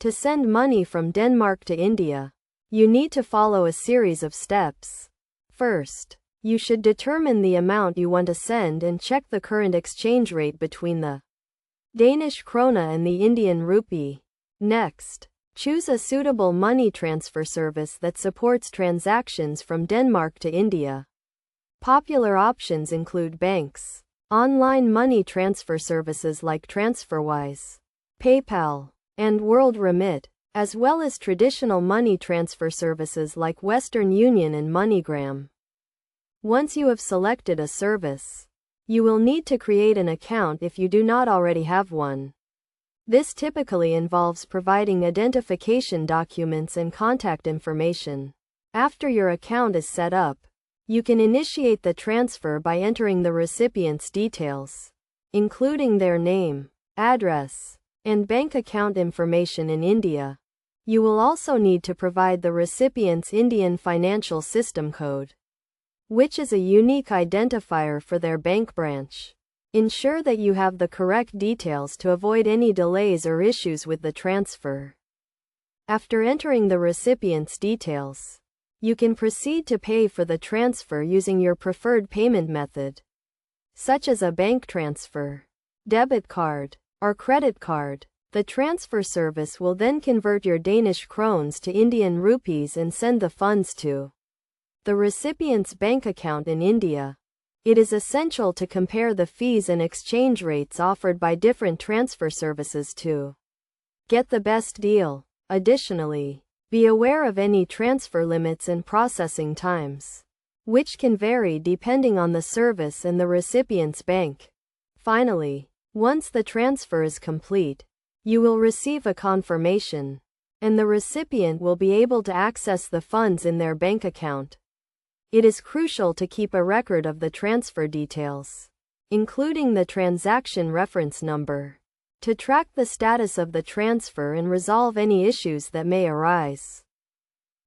To send money from Denmark to India, you need to follow a series of steps. First, you should determine the amount you want to send and check the current exchange rate between the Danish krone and the Indian rupee. Next, choose a suitable money transfer service that supports transactions from Denmark to India. Popular options include banks, online money transfer services like TransferWise, PayPal, and WorldRemit, as well as traditional money transfer services like Western Union and MoneyGram. Once you have selected a service, you will need to create an account if you do not already have one. This typically involves providing identification documents and contact information. After your account is set up, you can initiate the transfer by entering the recipient's details, including their name, address, and bank account information in India. You will also need to provide the recipient's Indian financial system code, which is a unique identifier for their bank branch. Ensure that you have the correct details to avoid any delays or issues with the transfer. After entering the recipient's details, you can proceed to pay for the transfer using your preferred payment method, such as a bank transfer, debit card, or credit card. The transfer service will then convert your Danish krones to Indian rupees and send the funds to the recipient's bank account in India. It is essential to compare the fees and exchange rates offered by different transfer services to get the best deal. Additionally, be aware of any transfer limits and processing times, which can vary depending on the service and the recipient's bank. Finally, once the transfer is complete, you will receive a confirmation, and the recipient will be able to access the funds in their bank account. It is crucial to keep a record of the transfer details, including the transaction reference number, to track the status of the transfer and resolve any issues that may arise.